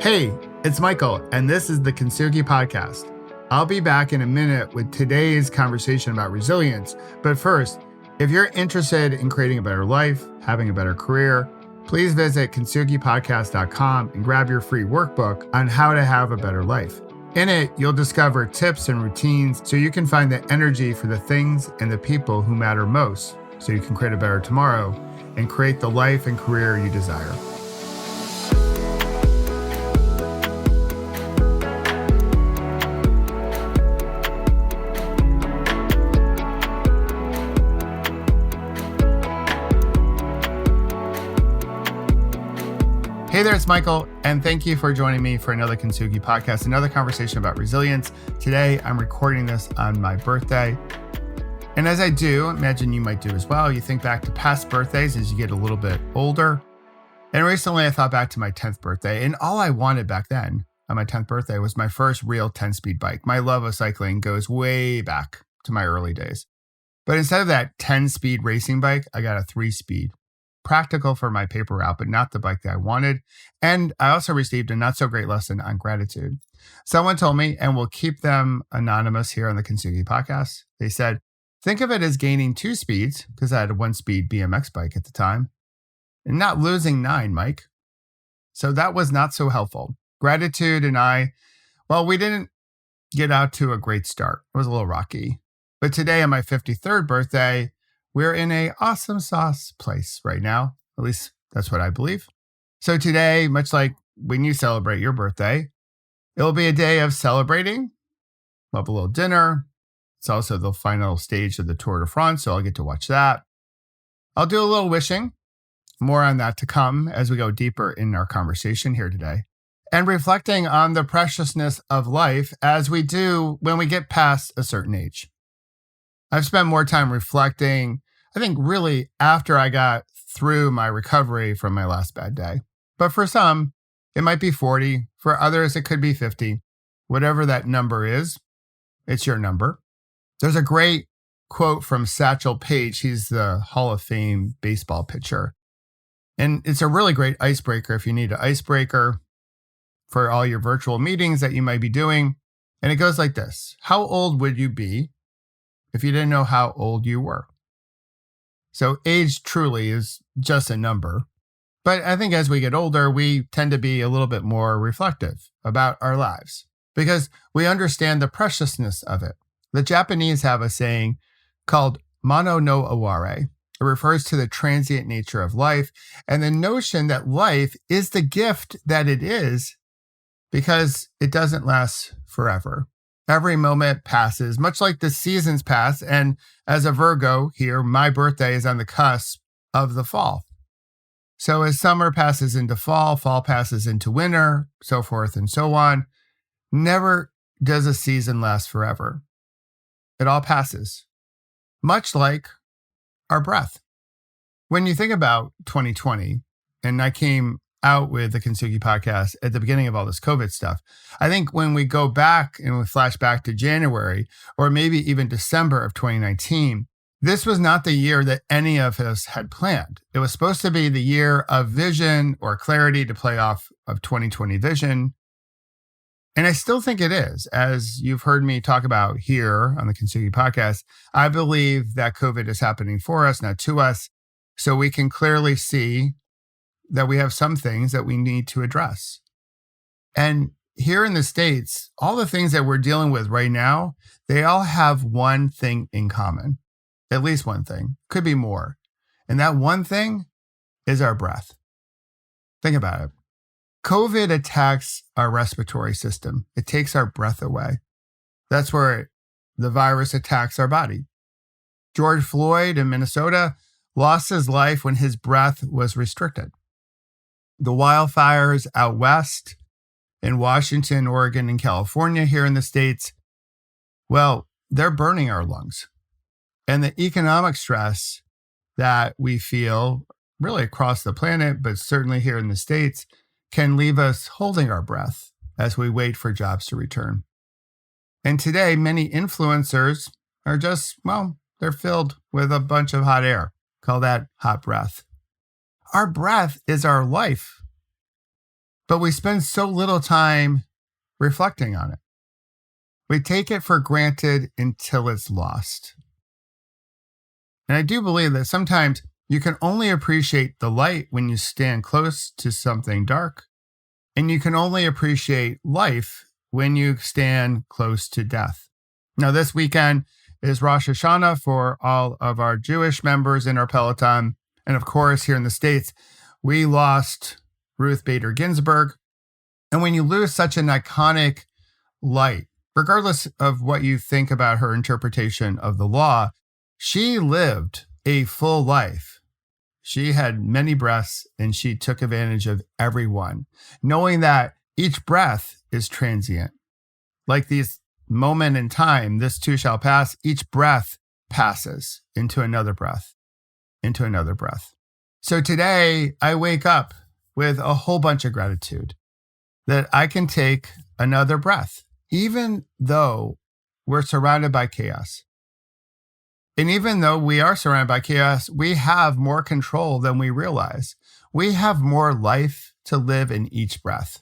Hey, it's Michael, and this is the Kintsugi Podcast. I'll be back in a minute with today's conversation about resilience. But first, if you're interested in creating a better life, having a better career, please visit KintsugiPodcast.com and grab your free workbook on how to have a better life. In it, you'll discover tips and routines so you can find the energy for the things and the people who matter most, so you can create a better tomorrow and create the life and career you desire. Hey there, it's Michael, and thank you for joining me for another Kintsugi Podcast, another conversation about resilience. Today, I'm recording this on my birthday. And as I do, imagine you might do as well, you think back to past birthdays as you get a little bit older. And recently, I thought back to my 10th birthday, and all I wanted back then on my 10th birthday was my first real 10-speed bike. My love of cycling goes way back to my early days. But instead of that 10-speed racing bike, I got a 3-speed. Practical for my paper route, but not the bike that I wanted. And I also received a not so great lesson on gratitude. Someone told me, and we'll keep them anonymous here on the Kintsugi Podcast. They said, think of it as gaining 2 speeds, because I had a 1-speed BMX bike at the time, and not losing 9, Mike. So that was not so helpful. Gratitude and I, well, we didn't get out to a great start. It was a little rocky. But today on my 53rd birthday, we're in an awesome sauce place right now. At least that's what I believe. So today, much like when you celebrate your birthday, it'll be a day of celebrating. We'll have a little dinner. It's also the final stage of the Tour de France, so I'll get to watch that. I'll do a little wishing. More on that to come as we go deeper in our conversation here today. And reflecting on the preciousness of life as we do when we get past a certain age. I've spent more time reflecting, I think really after I got through my recovery from my last bad day. But for some, it might be 40. For others, it could be 50. Whatever that number is, it's your number. There's a great quote from Satchel Paige. He's the Hall of Fame baseball pitcher. And it's a really great icebreaker if you need an icebreaker for all your virtual meetings that you might be doing. And it goes like this. How old would you be if you didn't know how old you were? So age truly is just a number. But I think as we get older, we tend to be a little bit more reflective about our lives because we understand the preciousness of it. The Japanese have a saying called mono no aware. It refers to the transient nature of life and the notion that life is the gift that it is because it doesn't last forever. Every moment passes, much like the seasons pass. And as a Virgo here, my birthday is on the cusp of the fall. So as summer passes into fall, fall passes into winter, so forth and so on, never does a season last forever. It all passes, much like our breath. When you think about 2020, and I came out with the Kintsugi Podcast at the beginning of all this COVID stuff. I think when we go back and we flash back to January or maybe even December of 2019, this was not the year that any of us had planned. It was supposed to be the year of vision or clarity to play off of 2020 vision. And I still think it is. As you've heard me talk about here on the Kintsugi Podcast, I believe that COVID is happening for us, not to us, so we can clearly see that we have some things that we need to address. And here in the States, all the things that we're dealing with right now, they all have one thing in common, at least one thing, could be more. And that one thing is our breath. Think about it. COVID attacks our respiratory system. It takes our breath away. That's where the virus attacks our body. George Floyd in Minnesota lost his life when his breath was restricted. The wildfires out west in Washington, Oregon, and California here in the States, well, they're burning our lungs. And the economic stress that we feel really across the planet, but certainly here in the States, can leave us holding our breath as we wait for jobs to return. And today, many influencers are just, well, they're filled with a bunch of hot air. Call that hot breath. Our breath is our life. but we spend so little time reflecting on it. We take it for granted until it's lost. And I do believe that sometimes you can only appreciate the light when you stand close to something dark, and you can only appreciate life when you stand close to death. Now, this weekend is Rosh Hashanah for all of our Jewish members in our Peloton. And of course, here in the States, we lost Ruth Bader Ginsburg. And when you lose such an iconic light, regardless of what you think about her interpretation of the law, she lived a full life. She had many breaths and she took advantage of everyone, knowing that each breath is transient. Like this moment in time, this too shall pass, each breath passes into another breath, into another breath. So today I wake up with a whole bunch of gratitude that I can take another breath, even though we're surrounded by chaos. And even though we are surrounded by chaos, we have more control than we realize. We have more life to live in each breath.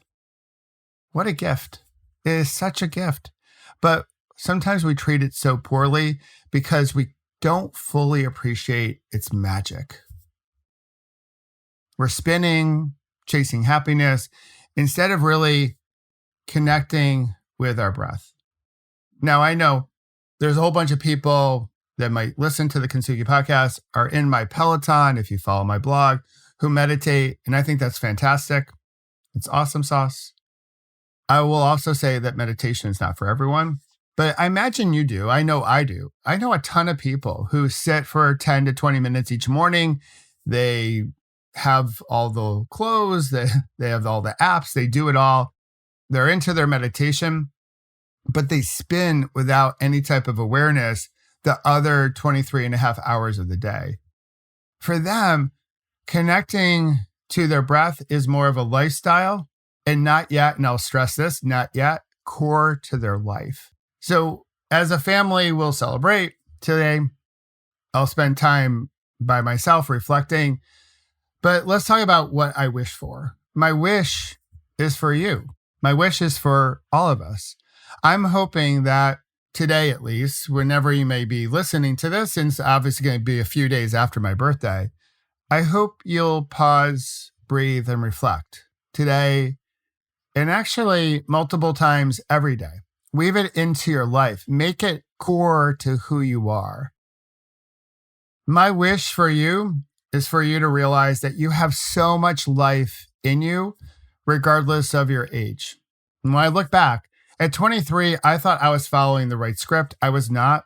What a gift. It is such a gift. But sometimes we treat it so poorly because we don't fully appreciate its magic. We're spinning, chasing happiness, instead of really connecting with our breath. Now, I know there's a whole bunch of people that might listen to the Kintsugi Podcast are in my Peloton, if you follow my blog, who meditate. And I think that's fantastic. It's awesome sauce. I will also say that meditation is not for everyone, but I imagine you do. I know I do. I know a ton of people who sit for 10 to 20 minutes each morning. They have all the clothes, they have all the apps, they do it all. They're into their meditation, but they spin without any type of awareness the other 23 and a half hours of the day. For them, connecting to their breath is more of a lifestyle and not yet, and I'll stress this, not yet core to their life. So as a family, we'll celebrate today. I'll spend time by myself reflecting, but let's talk about what I wish for. My wish is for you. My wish is for all of us. I'm hoping that today, at least, whenever you may be listening to this, and it's obviously going to be a few days after my birthday, I hope you'll pause, breathe, and reflect today, and actually multiple times every day. Weave it into your life. Make it core to who you are. My wish for you is for you to realize that you have so much life in you, regardless of your age. And when I look back, at 23, I thought I was following the right script. I was not.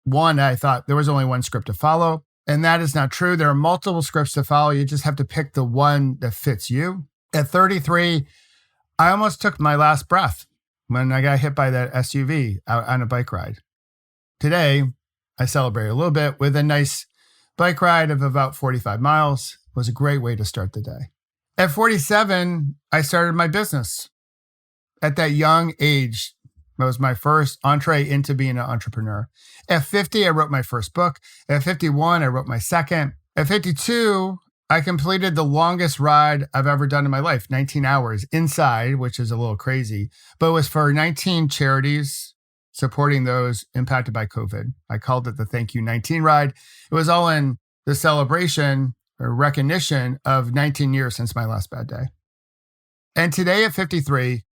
One, I thought there was only one script to follow, and that is not true. There are multiple scripts to follow. You just have to pick the one that fits you. At 33, I almost took my last breath when I got hit by that SUV out on a bike ride. Today, I celebrate a little bit with a nice bike ride of about 45 miles. It was a great way to start the day. At 47, I started my business. At that young age, it was my first entree into being an entrepreneur. At 50, I wrote my first book. At 51, I wrote my second. At 52, I completed the longest ride I've ever done in my life, 19 hours inside, which is a little crazy, but it was for 19 charities supporting those impacted by COVID. I called it the Thank You 19 ride. It was all in the celebration or recognition of 19 years since my last bad day. And today at 53,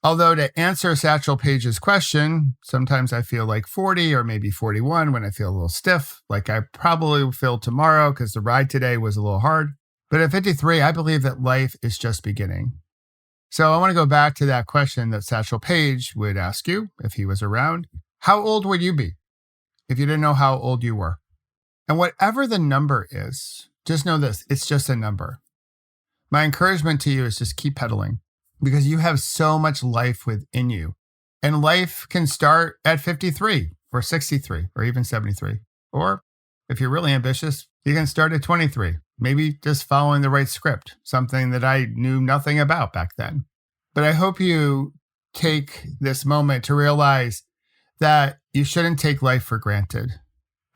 although to answer Satchel Paige's question, sometimes I feel like 40 or maybe 41 when I feel a little stiff, like I probably will feel tomorrow because the ride today was a little hard. But at 53, I believe that life is just beginning. So I want to go back to that question that Satchel Paige would ask you if he was around. How old would you be if you didn't know how old you were? And whatever the number is, just know this, it's just a number. My encouragement to you is just keep pedaling, because you have so much life within you. And life can start at 53 or 63 or even 73. Or if you're really ambitious, you can start at 23, maybe just following the right script, something that I knew nothing about back then. But I hope you take this moment to realize that you shouldn't take life for granted,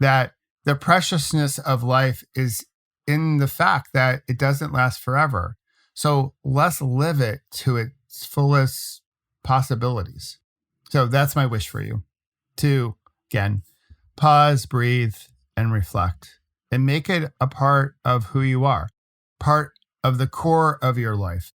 that the preciousness of life is in the fact that it doesn't last forever. So let's live it to its fullest possibilities. So that's my wish for you, to, again, pause, breathe, and reflect, and make it a part of who you are, part of the core of your life.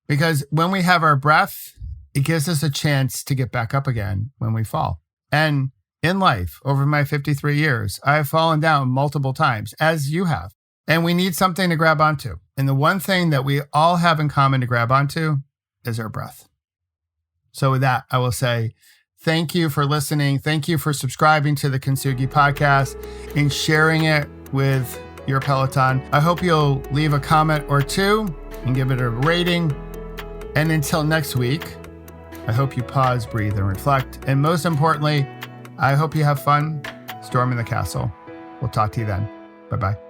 Because when we have our breath, it gives us a chance to get back up again when we fall. And in life, over my 53 years, I've fallen down multiple times, as you have. And we need something to grab onto. And the one thing that we all have in common to grab onto is our breath. So with that, I will say thank you for listening. Thank you for subscribing to the Kintsugi Podcast and sharing it with your Peloton. I hope you'll leave a comment or two and give it a rating. And until next week, I hope you pause, breathe, and reflect. And most importantly, I hope you have fun storming the castle. We'll talk to you then. Bye-bye.